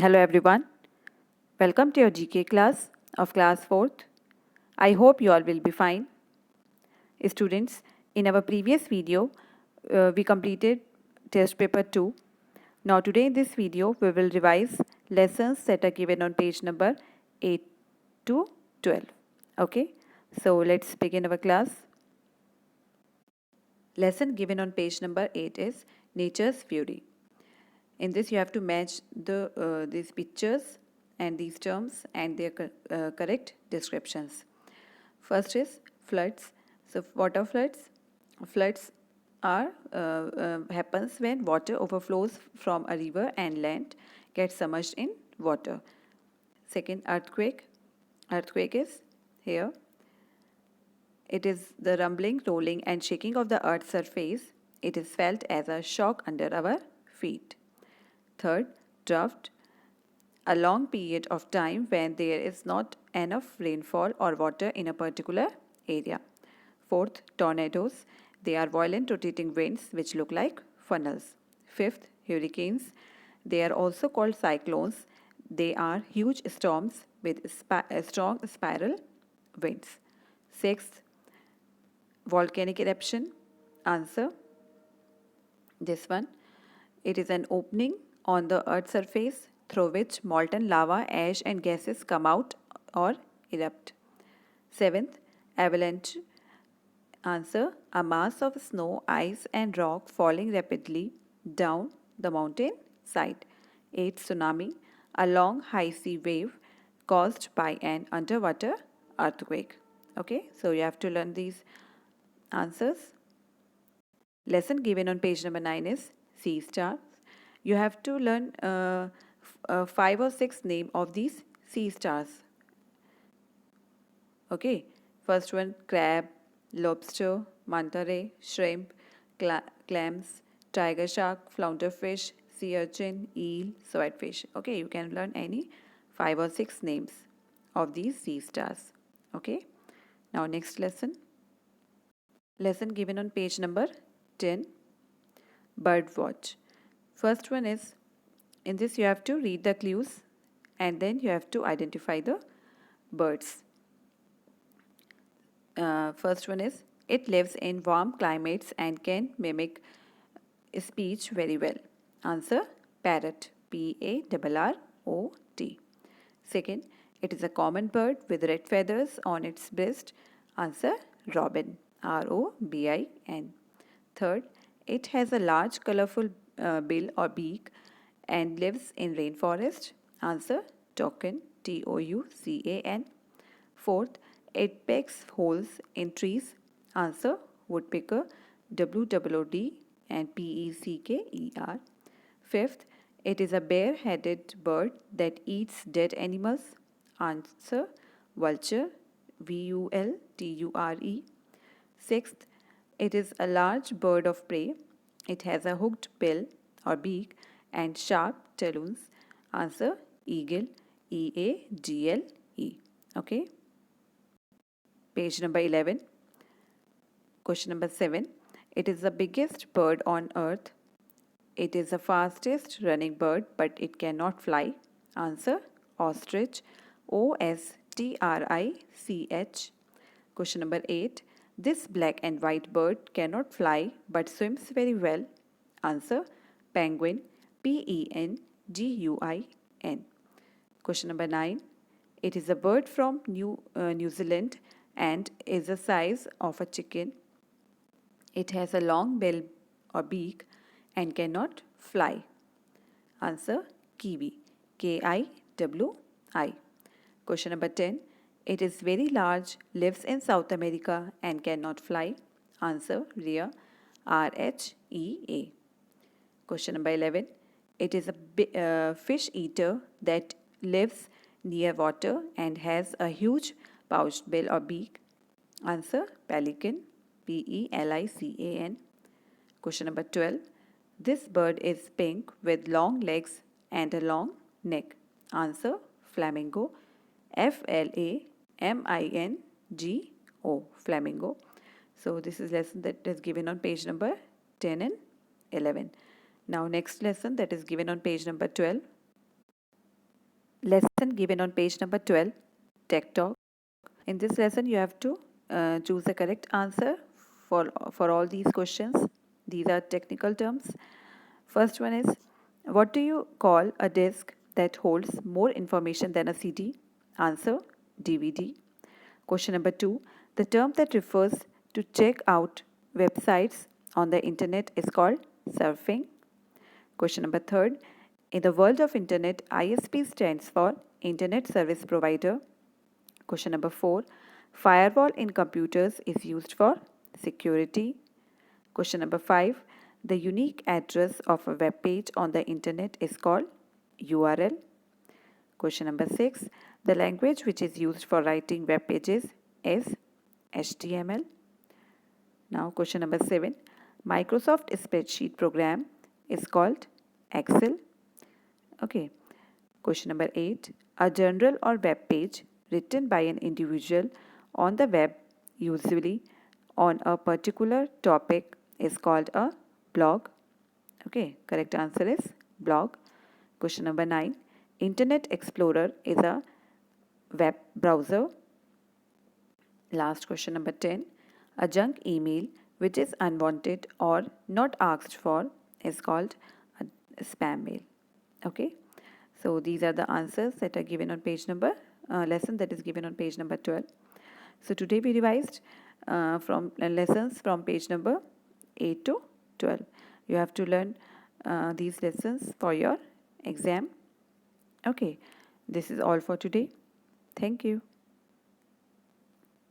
Hello everyone, welcome to your GK class of class 4th. I hope you all will be fine. Students, in our previous video, we completed test paper 2. Now today in this video, we will revise lessons that are given on page number 8 to 12. Okay, so let's begin our class. Lesson given on page number 8 is Nature's Fury. In this you have to match these pictures and these terms and their correct descriptions. First is floods. So what are floods? Floods are happens when water overflows from a river and land gets submerged in water. Second, earthquake. Earthquake is here. It is the rumbling, rolling and shaking of the earth's surface. It is felt as a shock under our feet. Third, drought, a long period of time when there is not enough rainfall or water in a particular area. Fourth, tornadoes, they are violent rotating winds which look like funnels. Fifth, hurricanes, they are also called cyclones. They are huge storms with strong spiral winds. Sixth, volcanic eruption. Answer, this one. It is an opening on the earth's surface through which molten lava, ash and gases come out or erupt. Seventh, avalanche. Answer, a mass of snow, ice and rock falling rapidly down the mountain side. Eighth, tsunami, a long high sea wave caused by an underwater earthquake. Okay, so you have to learn these answers. Lesson given on page number 9 is sea stars. You have to learn 5 or 6 name of these sea stars. Okay, first one, crab, lobster, manta ray, shrimp, clams, tiger shark, flounderfish, sea urchin, eel, swordfish. Okay, you can learn any 5 or 6 names of these sea stars. Okay, now next lesson. Lesson given on page number 10, bird watch. First one is, in this you have to read the clues and then you have to identify the birds. First one is, it lives in warm climates and can mimic speech very well. Answer, parrot, Parrot. Second, it is a common bird with red feathers on its breast. Answer, robin, Robin. Third, it has a large colorful bill or beak and lives in rainforest. Answer, toucan, Toucan. Fourth, it pecks holes in trees. Answer, woodpecker, Wwood and Pecker. Fifth, it is a bare-headed bird that eats dead animals. Answer, vulture, Vulture. Sixth, it is a large bird of prey. It has a hooked bill or beak and sharp talons. Answer, eagle, Eagle. Okay. Page number 11. Question number 7. It is the biggest bird on earth. It is the fastest running bird but it cannot fly. Answer, ostrich, Ostrich. Question number 8. This black and white bird cannot fly but swims very well. Answer, penguin, Penguin. Question number 9. It is a bird from New Zealand and is the size of a chicken. It has a long bill or beak and cannot fly. Answer, kiwi, Kiwi. Question number 10. It is very large, lives in South America and cannot fly. Answer, rhea, Rhea. Question number 11. It is a fish eater that lives near water and has a huge pouched bill or beak. Answer, pelican, Pelican. Question number 12. This bird is pink with long legs and a long neck. Answer, flamingo, Flamingo. Flamingo. So this is lesson that is given on page number 10 and 11. Now next lesson that is given on page number 12. lesson given on page number 12, Tech Talk. In this lesson, you have to choose the correct answer for all these questions. These are technical terms. First one is, what do you call a disk that holds more information than a CD? Answer, DVD. Question number 2, the term that refers to check out websites on the internet is called surfing. Question number 3, in the world of internet, ISP stands for Internet Service Provider. Question number 4, firewall in computers is used for security. Question number 5, the unique address of a web page on the internet is called URL. Question number 6, the language which is used for writing web pages is HTML. Now question number 7, Microsoft spreadsheet program is called Excel. Okay. Question number 8, a journal or web page written by an individual on the web, usually on a particular topic, is called a blog. Okay, correct answer is blog. Question number 9, Internet Explorer is a web browser. Last question number 10, a junk email which is unwanted or not asked for is called a spam mail. Okay, so these are the answers that are given on page number lesson that is given on page number 12. So today we revised from lessons from page number 8 to 12. You have to learn these lessons for your exam. Okay, this is all for today. Thank you.